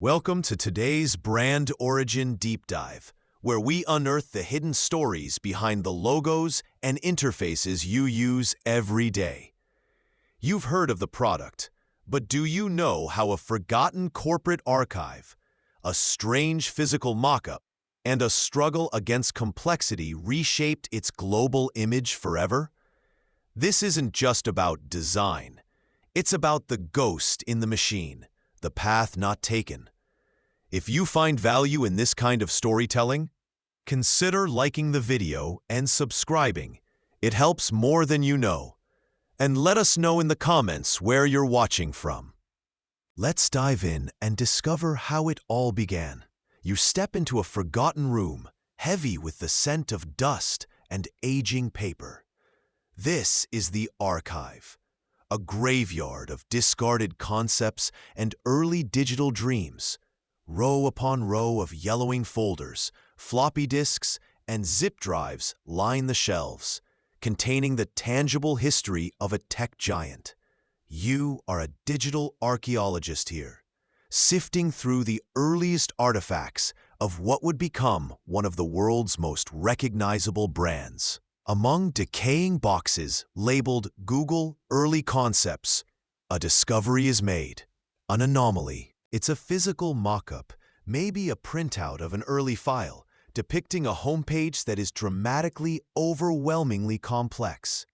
Welcome to today's Brand Origin Deep Dive, where we unearth the hidden stories behind the logos and interfaces you use every day. You've heard of the product, but do you know how a forgotten corporate archive, a strange physical mock-up, and a struggle against complexity reshaped its global image forever? This isn't just about design. It's about the ghost in the machine, the path not taken. If you find value in this kind of storytelling, consider liking the video and subscribing. It helps more than you know. And let us know in the comments where you're watching from. Let's dive in and discover how it all began. You step into a forgotten room, heavy with the scent of dust and aging paper. This is the archive, a graveyard of discarded concepts and early digital dreams. Row upon row of yellowing folders, floppy disks, and zip drives line the shelves, containing the tangible history of a tech giant. You are a digital archaeologist here, sifting through the earliest artifacts of what would become one of the world's most recognizable brands. Among decaying boxes labeled Google Early Concepts, a discovery is made, an anomaly. It's a physical mock-up, maybe a printout of an early file, depicting a homepage that is dramatically, overwhelmingly complex.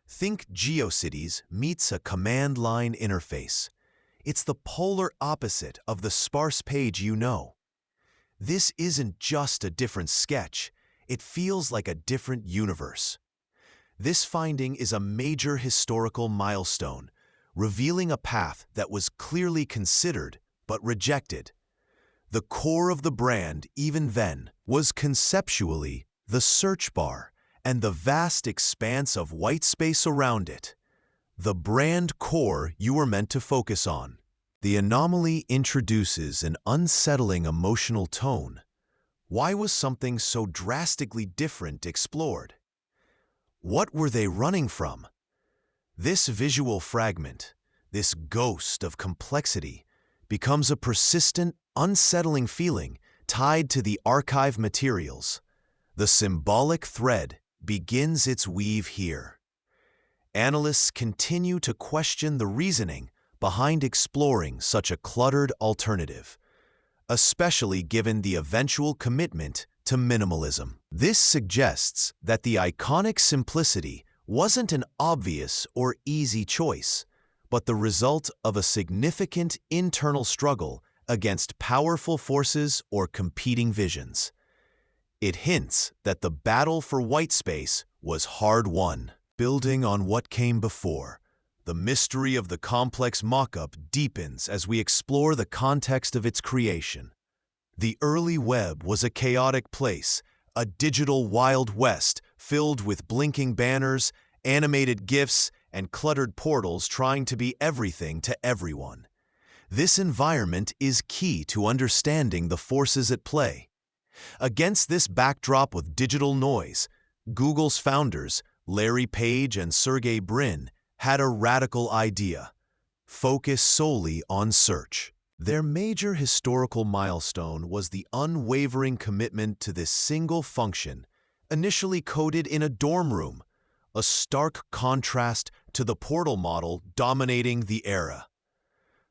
Think GeoCities meets a command line interface. It's the polar opposite of the sparse page you know. This isn't just a different sketch. It feels like a different universe. This finding is a major historical milestone, revealing a path that was clearly considered but rejected. The core of the brand, even then, was conceptually the search bar and the vast expanse of white space around it. The brand core you were meant to focus on. The anomaly introduces an unsettling emotional tone. Why was something so drastically different explored? What were they running from? This visual fragment, this ghost of complexity, becomes a persistent, unsettling feeling tied to the archive materials. The symbolic thread begins its weave here. Analysts continue to question the reasoning behind exploring such a cluttered alternative, especially given the eventual commitment to minimalism. This suggests that the iconic simplicity wasn't an obvious or easy choice, but the result of a significant internal struggle against powerful forces or competing visions. It hints that the battle for white space was hard-won. Building on what came before, the mystery of the complex mock-up deepens as we explore the context of its creation. The early web was a chaotic place, a digital Wild West filled with blinking banners, animated GIFs, and cluttered portals trying to be everything to everyone. This environment is key to understanding the forces at play. Against this backdrop of digital noise, Google's founders, Larry Page and Sergey Brin, had a radical idea: focus solely on search. Their major historical milestone was the unwavering commitment to this single function, initially coded in a dorm room, a stark contrast to the portal model dominating the era.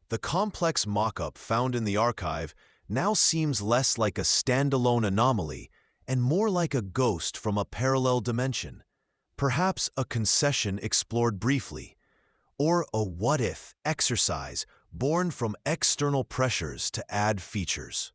The complex mock-up found in the archive now seems less like a standalone anomaly and more like a ghost from a parallel dimension, perhaps a concession explored briefly, or a what-if exercise born from external pressures to add features.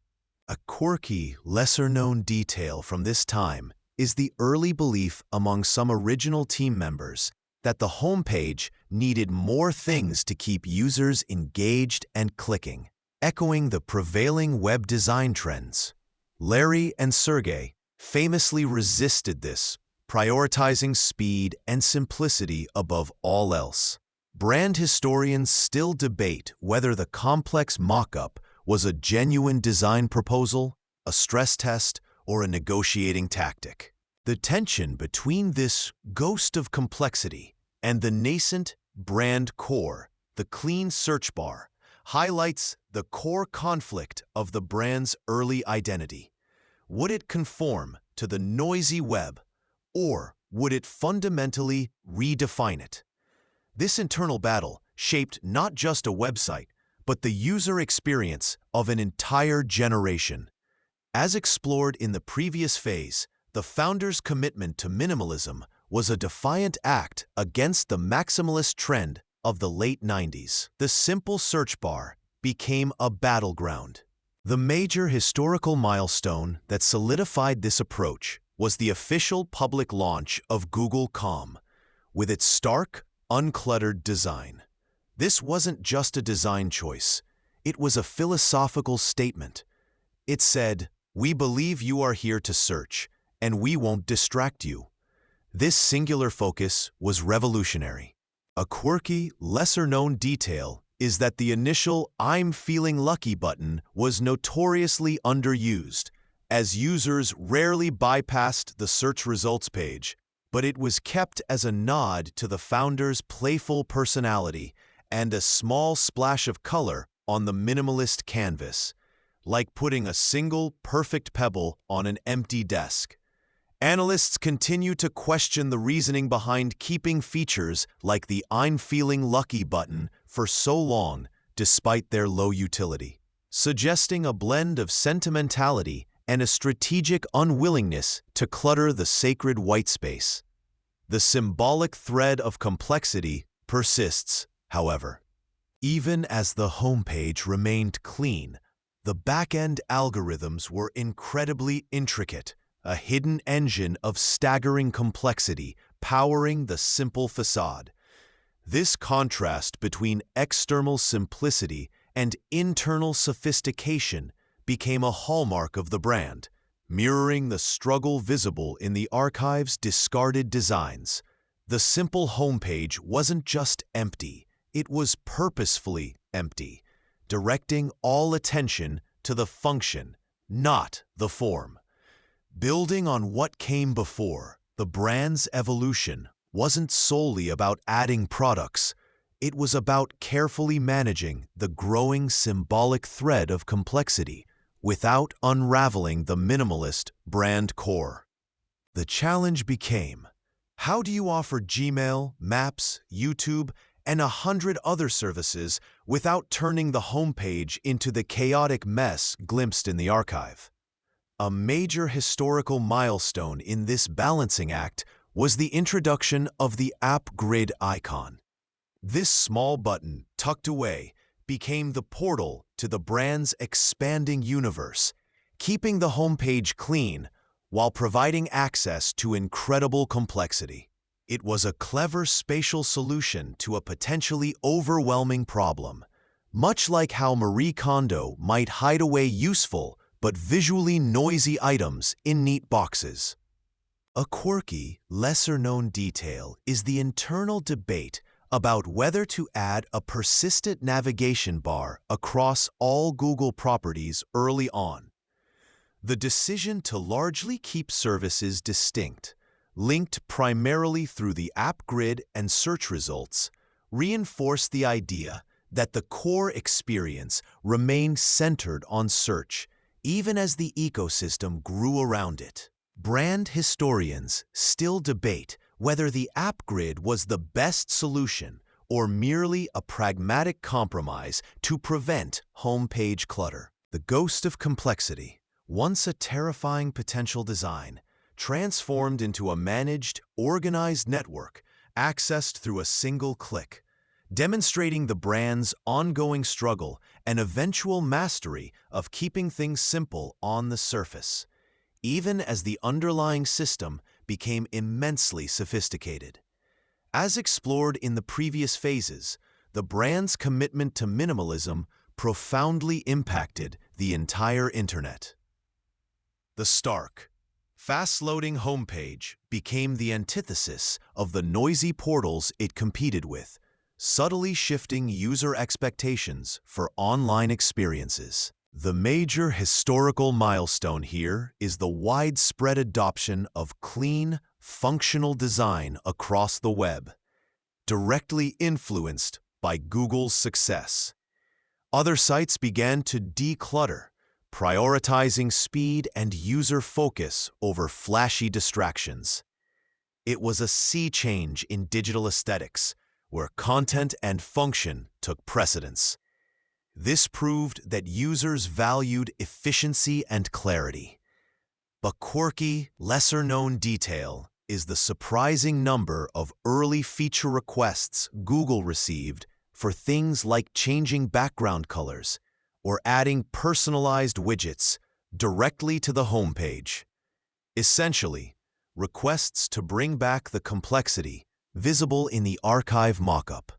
A quirky, lesser-known detail from this time is the early belief among some original team members that the homepage needed more things to keep users engaged and clicking, echoing the prevailing web design trends. Larry and Sergey famously resisted this, prioritizing speed and simplicity above all else. Brand historians still debate whether the complex mock-up was a genuine design proposal, a stress test, or a negotiating tactic. The tension between this ghost of complexity and the nascent brand core, the clean search bar, highlights the core conflict of the brand's early identity. Would it conform to the noisy web, or would it fundamentally redefine it? This internal battle shaped not just a website, but the user experience of an entire generation. As explored in the previous phase, the founders' commitment to minimalism was a defiant act against the maximalist trend of the late 90s. The simple search bar became a battleground. The major historical milestone that solidified this approach was the official public launch of Google.com, with its stark, uncluttered design. This wasn't just a design choice, it was a philosophical statement. It said, "We believe you are here to search, and we won't distract you." This singular focus was revolutionary. A quirky, lesser-known detail is that the initial "I'm feeling lucky" button was notoriously underused, as users rarely bypassed the search results page, but it was kept as a nod to the founder's playful personality and a small splash of color on the minimalist canvas, like putting a single perfect pebble on an empty desk. Analysts continue to question the reasoning behind keeping features like the "I'm feeling lucky" button for so long, despite their low utility, suggesting a blend of sentimentality and a strategic unwillingness to clutter the sacred white space. The symbolic thread of complexity persists, however. Even as the homepage remained clean, the back-end algorithms were incredibly intricate, a hidden engine of staggering complexity powering the simple facade. This contrast between external simplicity and internal sophistication became a hallmark of the brand, mirroring the struggle visible in the archive's discarded designs. The simple homepage wasn't just empty, it was purposefully empty, directing all attention to the function, not the form. Building on what came before, the brand's evolution wasn't solely about adding products. It was about carefully managing the growing symbolic thread of complexity without unraveling the minimalist brand core. The challenge became, how do you offer Gmail, Maps, YouTube, and 100 other services without turning the homepage into the chaotic mess glimpsed in the archive? A major historical milestone in this balancing act was the introduction of the app grid icon. This small button, tucked away, became the portal to the brand's expanding universe, keeping the homepage clean while providing access to incredible complexity. It was a clever spatial solution to a potentially overwhelming problem, much like how Marie Kondo might hide away useful but visually noisy items in neat boxes. A quirky, lesser-known detail is the internal debate about whether to add a persistent navigation bar across all Google properties early on. The decision to largely keep services distinct, linked primarily through the app grid and search results, reinforced the idea that the core experience remained centered on search, even as the ecosystem grew around it. Brand historians still debate whether the app grid was the best solution or merely a pragmatic compromise to prevent homepage clutter. The ghost of complexity, once a terrifying potential design, transformed into a managed, organized network accessed through a single click, demonstrating the brand's ongoing struggle and eventual mastery of keeping things simple on the surface, even as the underlying system became immensely sophisticated. As explored in the previous phases, the brand's commitment to minimalism profoundly impacted the entire internet. The stark, fast-loading homepage became the antithesis of the noisy portals it competed with, subtly shifting user expectations for online experiences. The major historical milestone here is the widespread adoption of clean, functional design across the web, directly influenced by Google's success. Other sites began to declutter, prioritizing speed and user focus over flashy distractions. It was a sea change in digital aesthetics, where content and function took precedence. This proved that users valued efficiency and clarity. But quirky, lesser-known detail is the surprising number of early feature requests Google received for things like changing background colors or adding personalized widgets directly to the homepage. Essentially, requests to bring back the complexity visible in the archive mockup.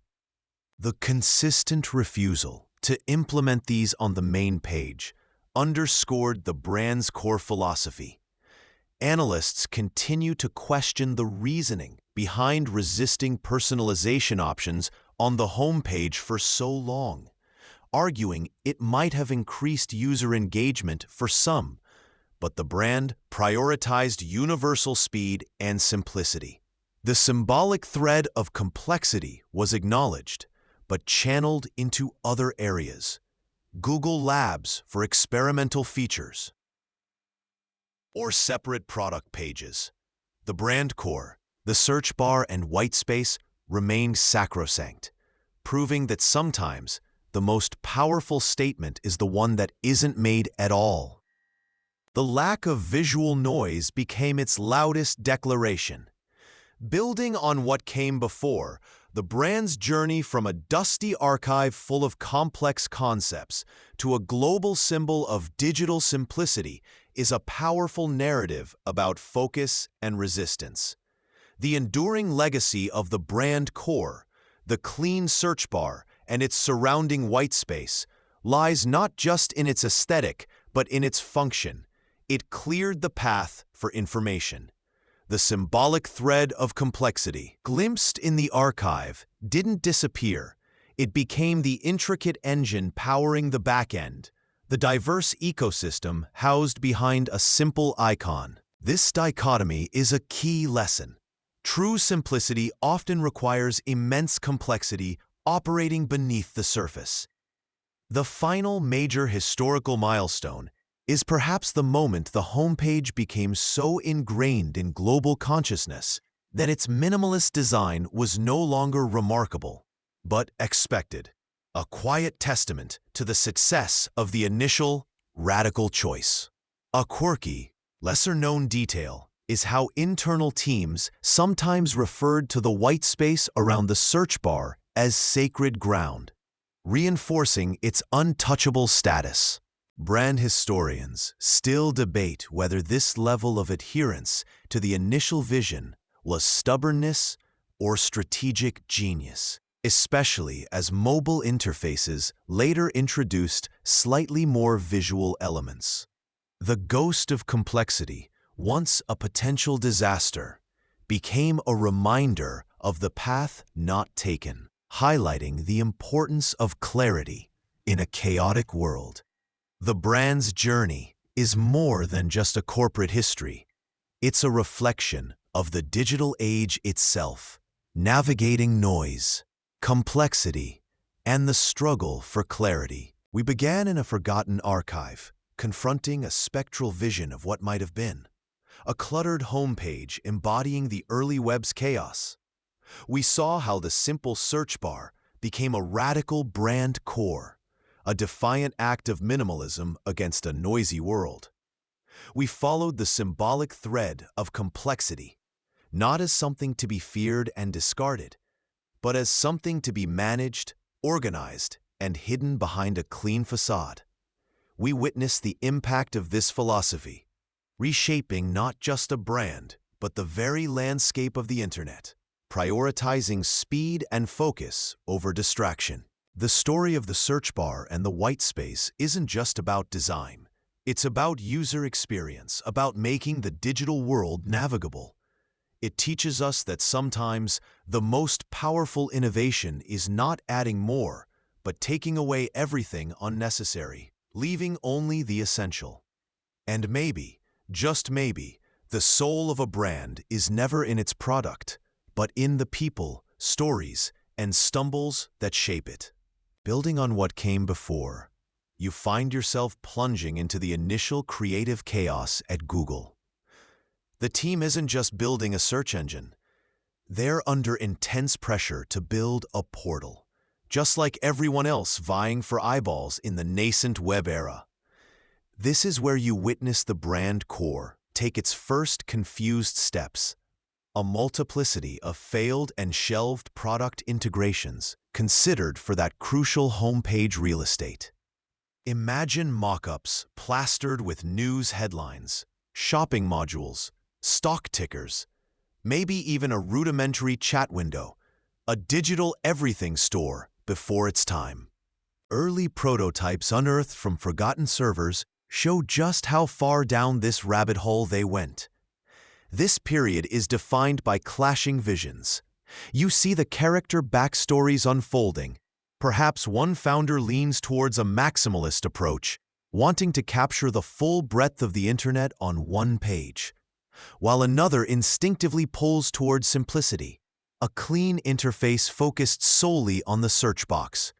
The consistent refusal to implement these on the main page underscored the brand's core philosophy. Analysts continue to question the reasoning behind resisting personalization options on the homepage for so long, arguing it might have increased user engagement for some, but the brand prioritized universal speed and simplicity. The symbolic thread of complexity was acknowledged, but channeled into other areas. Google Labs for experimental features, or separate product pages. The brand core, the search bar and white space remained sacrosanct, proving that sometimes the most powerful statement is the one that isn't made at all. The lack of visual noise became its loudest declaration. Building on what came before, the brand's journey from a dusty archive full of complex concepts to a global symbol of digital simplicity is a powerful narrative about focus and resistance. The enduring legacy of the brand core, the clean search bar, and its surrounding white space lies not just in its aesthetic, but in its function. It cleared the path for information. The symbolic thread of complexity, glimpsed in the archive, didn't disappear. It became the intricate engine powering the back-end, the diverse ecosystem housed behind a simple icon. This dichotomy is a key lesson. True simplicity often requires immense complexity operating beneath the surface. The final major historical milestone is perhaps the moment the homepage became so ingrained in global consciousness that its minimalist design was no longer remarkable, but expected, a quiet testament to the success of the initial radical choice. A quirky, lesser-known detail is how internal teams sometimes referred to the white space around the search bar as sacred ground, reinforcing its untouchable status. Brand historians still debate whether this level of adherence to the initial vision was stubbornness or strategic genius, especially as mobile interfaces later introduced slightly more visual elements. The ghost of complexity, once a potential disaster, became a reminder of the path not taken, highlighting the importance of clarity in a chaotic world. The brand's journey is more than just a corporate history. It's a reflection of the digital age itself, navigating noise, complexity, and the struggle for clarity. We began in a forgotten archive, confronting a spectral vision of what might have been, a cluttered homepage embodying the early web's chaos. We saw how the simple search bar became a radical brand core, a defiant act of minimalism against a noisy world. We followed the symbolic thread of complexity, not as something to be feared and discarded, but as something to be managed, organized, and hidden behind a clean facade. We witnessed the impact of this philosophy, reshaping not just a brand, but the very landscape of the internet, prioritizing speed and focus over distraction. The story of the search bar and the white space isn't just about design. It's about user experience, about making the digital world navigable. It teaches us that sometimes the most powerful innovation is not adding more, but taking away everything unnecessary, leaving only the essential. And maybe, just maybe, the soul of a brand is never in its product, but in the people, stories, and stumbles that shape it. Building on what came before, you find yourself plunging into the initial creative chaos at Google. The team isn't just building a search engine. They're under intense pressure to build a portal, just like everyone else vying for eyeballs in the nascent web era. This is where you witness the brand core take its first confused steps, a multiplicity of failed and shelved product integrations considered for that crucial homepage real estate. Imagine mock-ups plastered with news headlines, shopping modules, stock tickers, maybe even a rudimentary chat window, a digital everything store before its time. Early prototypes unearthed from forgotten servers show just how far down this rabbit hole they went. This period is defined by clashing visions. You see the character backstories unfolding. Perhaps one founder leans towards a maximalist approach, wanting to capture the full breadth of the internet on one page, while another instinctively pulls towards simplicity, a clean interface focused solely on the search box.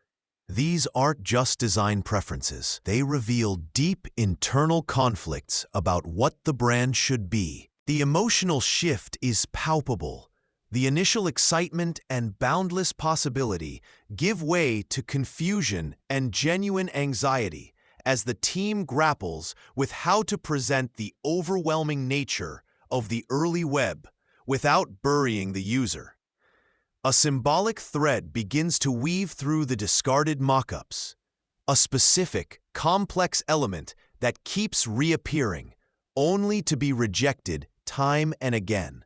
These aren't just design preferences. They reveal deep internal conflicts about what the brand should be. The emotional shift is palpable. The initial excitement and boundless possibility give way to confusion and genuine anxiety as the team grapples with how to present the overwhelming nature of the early web without burying the user. A symbolic thread begins to weave through the discarded mock-ups, a specific, complex element that keeps reappearing, only to be rejected time and again.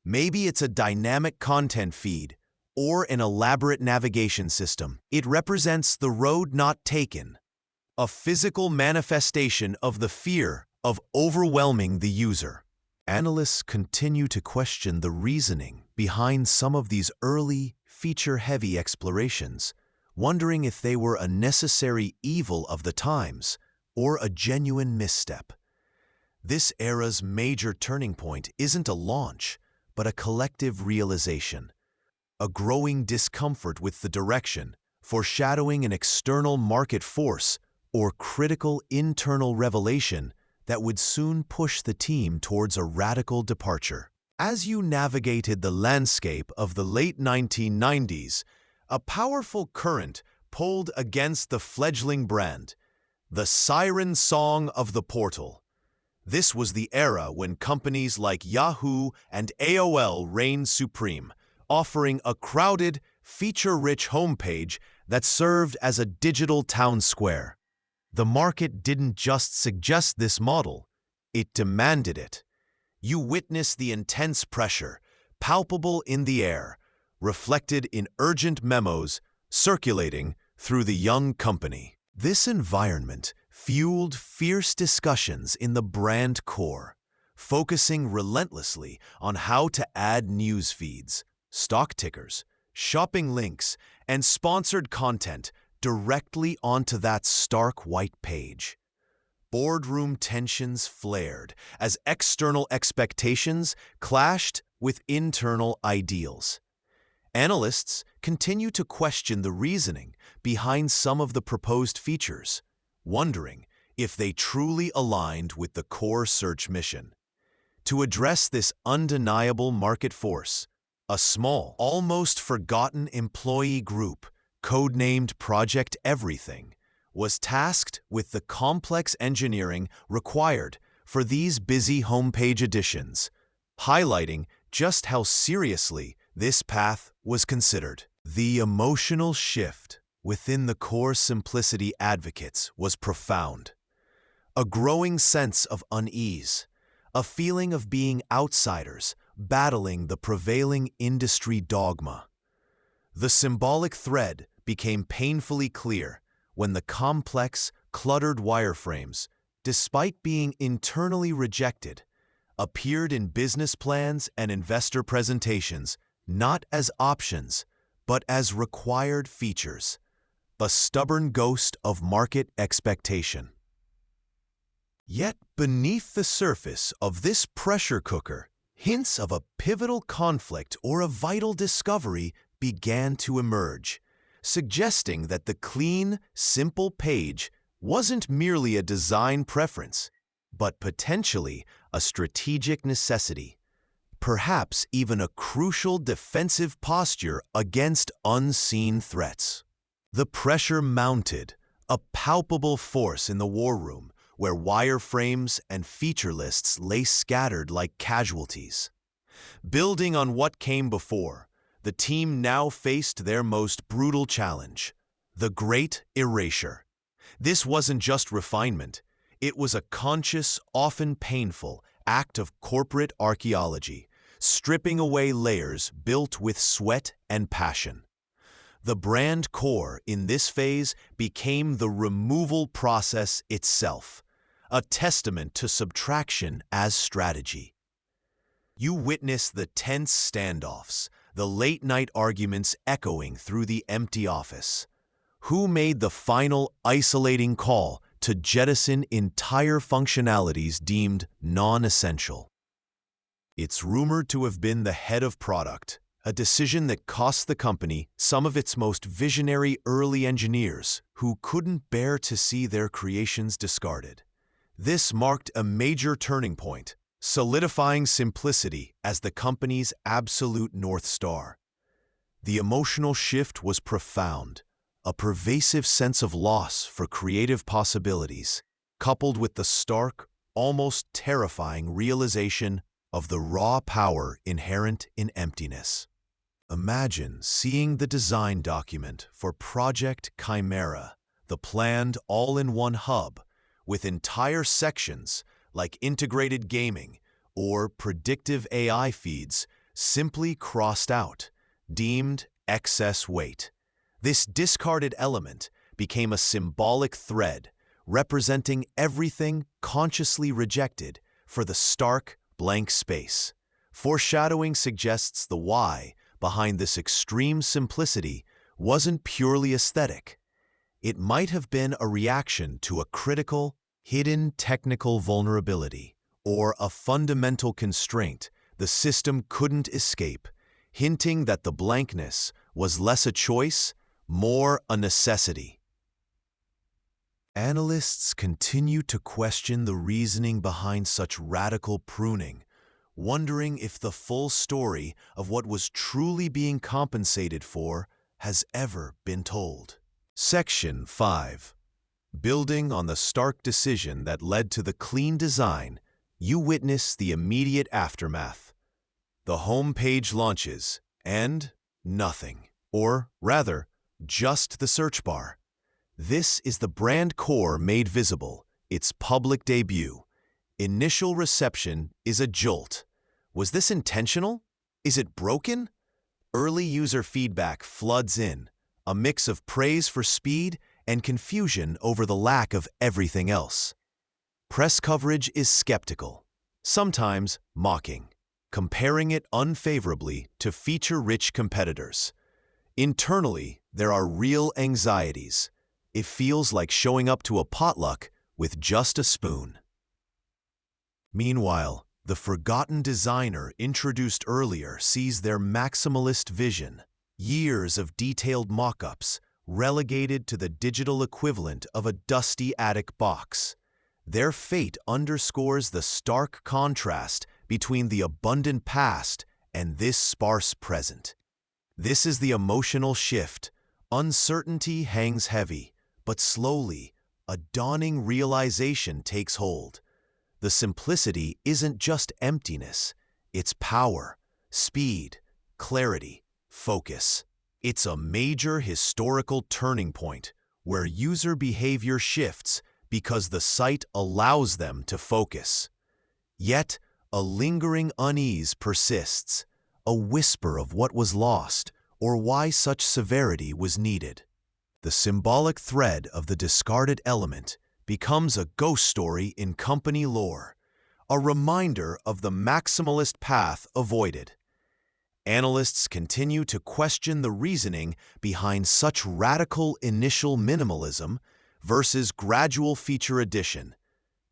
Maybe it's a dynamic content feed or an elaborate navigation system. It represents the road not taken, a physical manifestation of the fear of overwhelming the user. Analysts continue to question the reasoning behind some of these early, feature-heavy explorations, wondering if they were a necessary evil of the times or a genuine misstep. This era's major turning point isn't a launch, but a collective realization, a growing discomfort with the direction, foreshadowing an external market force or critical internal revelation that would soon push the team towards a radical departure. As you navigated the landscape of the late 1990s, a powerful current pulled against the fledgling brand, the siren song of the portal. This was the era when companies like Yahoo and AOL reigned supreme, offering a crowded, feature-rich homepage that served as a digital town square. The market didn't just suggest this model, it demanded it. You witnessed the intense pressure, palpable in the air, reflected in urgent memos circulating through the young company. This environment fueled fierce discussions in the brand core, focusing relentlessly on how to add news feeds, stock tickers, shopping links, and sponsored content directly onto that stark white page. Boardroom tensions flared as external expectations clashed with internal ideals. Analysts continue to question the reasoning behind some of the proposed features, wondering if they truly aligned with the core search mission. To address this undeniable market force, a small, almost forgotten employee group, codenamed Project Everything, was tasked with the complex engineering required for these busy homepage additions, highlighting just how seriously this path was considered. The emotional shift within the core simplicity advocates was profound. A growing sense of unease, a feeling of being outsiders battling the prevailing industry dogma. The symbolic thread became painfully clear when the complex, cluttered wireframes, despite being internally rejected, appeared in business plans and investor presentations not as options, but as required features, a stubborn ghost of market expectation. Yet beneath the surface of this pressure cooker, hints of a pivotal conflict or a vital discovery began to emerge. suggesting that the clean, simple page wasn't merely a design preference, but potentially a strategic necessity, perhaps even a crucial defensive posture against unseen threats. The pressure mounted, a palpable force in the war room, where wireframes and feature lists lay scattered like casualties. Building on what came before, the team now faced their most brutal challenge, the Great Erasure. This wasn't just refinement, it was a conscious, often painful, act of corporate archaeology, stripping away layers built with sweat and passion. The brand core in this phase became the removal process itself, a testament to subtraction as strategy. You witness the tense standoffs, the late-night arguments echoing through the empty office. Who made the final isolating call to jettison entire functionalities deemed non-essential? It's rumored to have been the head of product, a decision that cost the company some of its most visionary early engineers who couldn't bear to see their creations discarded. This marked a major turning point, solidifying simplicity as the company's absolute North Star. The emotional shift was profound, a pervasive sense of loss for creative possibilities, coupled with the stark, almost terrifying realization of the raw power inherent in emptiness. Imagine seeing the design document for Project Chimera, the planned all-in-one hub, with entire sections like integrated gaming or predictive AI feeds simply crossed out, deemed excess weight. This discarded element became a symbolic thread representing everything consciously rejected for the stark, blank space. Foreshadowing suggests the why behind this extreme simplicity wasn't purely aesthetic. It might have been a reaction to a critical, hidden technical vulnerability or a fundamental constraint the system couldn't escape, hinting that the blankness was less a choice, more a necessity. Analysts continue to question the reasoning behind such radical pruning, wondering if the full story of what was truly being compensated for has ever been told. Section 5. Building on the stark decision that led to the clean design, you witness the immediate aftermath. The home page launches, and nothing. Or rather, just the search bar. This is the brand core made visible, its public debut. Initial reception is a jolt. Was this intentional? Is it broken? Early user feedback floods in, a mix of praise for speed and confusion over the lack of everything else. Press coverage is skeptical, sometimes mocking, comparing it unfavorably to feature-rich competitors. Internally, there are real anxieties. It feels like showing up to a potluck with just a spoon. Meanwhile, the forgotten designer introduced earlier sees their maximalist vision, years of detailed mock-ups, relegated to the digital equivalent of a dusty attic box. Their fate underscores the stark contrast between the abundant past and this sparse present. This is the emotional shift. Uncertainty hangs heavy, but slowly, a dawning realization takes hold. The simplicity isn't just emptiness, it's power, speed, clarity, focus. It's a major historical turning point where user behavior shifts because the site allows them to focus. Yet, a lingering unease persists, a whisper of what was lost or why such severity was needed. The symbolic thread of the discarded element becomes a ghost story in company lore, a reminder of the maximalist path avoided. Analysts continue to question the reasoning behind such radical initial minimalism versus gradual feature addition,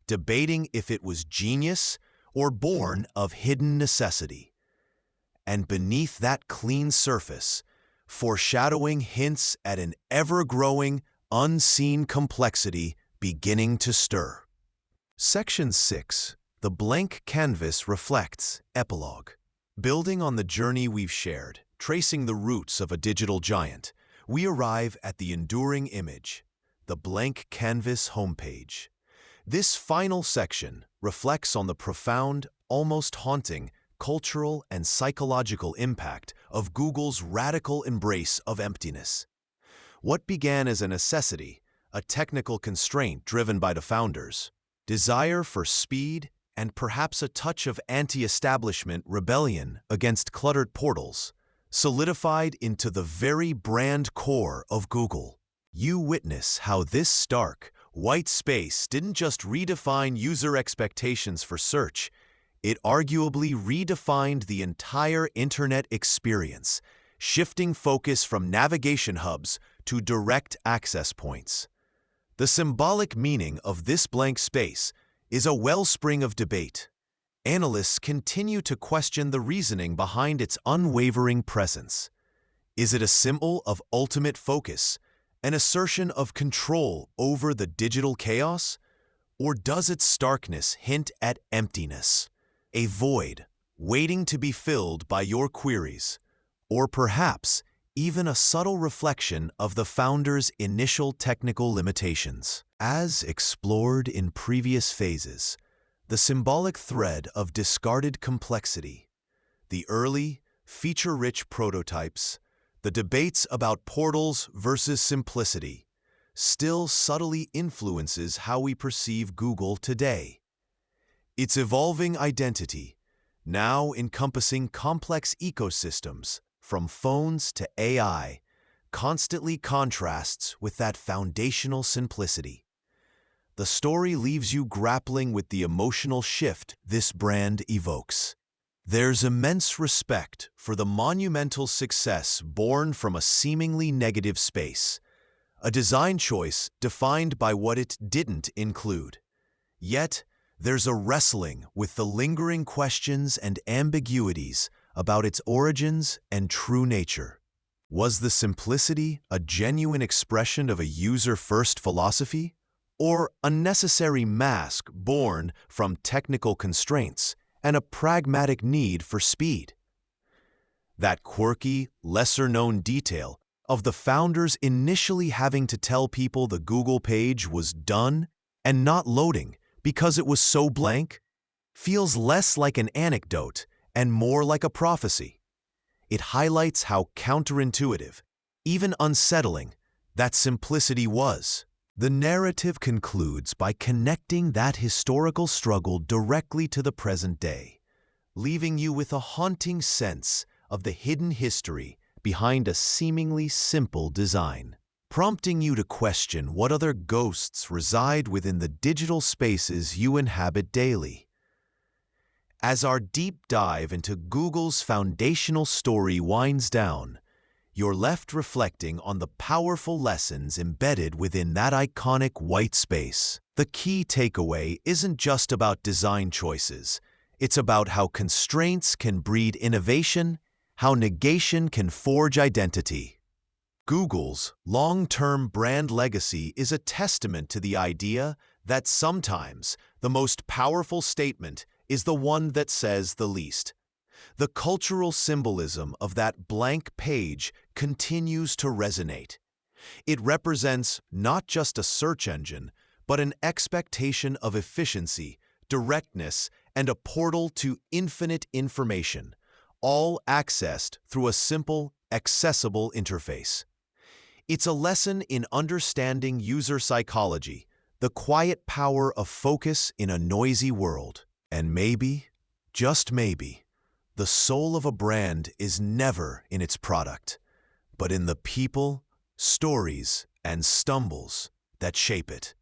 debating if it was genius or born of hidden necessity. And beneath that clean surface, foreshadowing hints at an ever-growing, unseen complexity beginning to stir. Section 6. The blank canvas reflects epilogue. Building on the journey we've shared, tracing the roots of a digital giant, we arrive at the enduring image, the blank canvas homepage. This final section reflects on the profound, almost haunting, cultural and psychological impact of Google's radical embrace of emptiness. What began as a necessity, a technical constraint driven by the founders, desire for speed, and perhaps a touch of anti-establishment rebellion against cluttered portals, solidified into the very brand core of Google. You witness how this stark, white space didn't just redefine user expectations for search, it arguably redefined the entire internet experience, shifting focus from navigation hubs to direct access points. The symbolic meaning of this blank space is a wellspring of debate. Analysts continue to question the reasoning behind its unwavering presence. Is it a symbol of ultimate focus, an assertion of control over the digital chaos? Or does its starkness hint at emptiness, a void waiting to be filled by your queries? Or perhaps even a subtle reflection of the founders' initial technical limitations? As explored in previous phases, the symbolic thread of discarded complexity, the early, feature-rich prototypes, the debates about portals versus simplicity, still subtly influences how we perceive Google today. Its evolving identity, now encompassing complex ecosystems, from phones to AI, constantly contrasts with that foundational simplicity. The story leaves you grappling with the emotional shift this brand evokes. There's immense respect for the monumental success born from a seemingly negative space, a design choice defined by what it didn't include. Yet, there's a wrestling with the lingering questions and ambiguities about its origins and true nature. Was the simplicity a genuine expression of a user-first philosophy, or a necessary mask born from technical constraints and a pragmatic need for speed? That quirky, lesser-known detail of the founders initially having to tell people the Google page was done and not loading because it was so blank feels less like an anecdote and more like a prophecy. It highlights how counterintuitive, even unsettling, that simplicity was. The narrative concludes by connecting that historical struggle directly to the present day, leaving you with a haunting sense of the hidden history behind a seemingly simple design, prompting you to question what other ghosts reside within the digital spaces you inhabit daily. As our deep dive into Google's foundational story winds down, you're left reflecting on the powerful lessons embedded within that iconic white space. The key takeaway isn't just about design choices. It's about how constraints can breed innovation, how negation can forge identity. Google's long-term brand legacy is a testament to the idea that sometimes the most powerful statement is the one that says the least. The cultural symbolism of that blank page continues to resonate. It represents not just a search engine, but an expectation of efficiency, directness, and a portal to infinite information, all accessed through a simple, accessible interface. It's a lesson in understanding user psychology, the quiet power of focus in a noisy world. And maybe, just maybe, the soul of a brand is never in its product, but in the people, stories, and stumbles that shape it.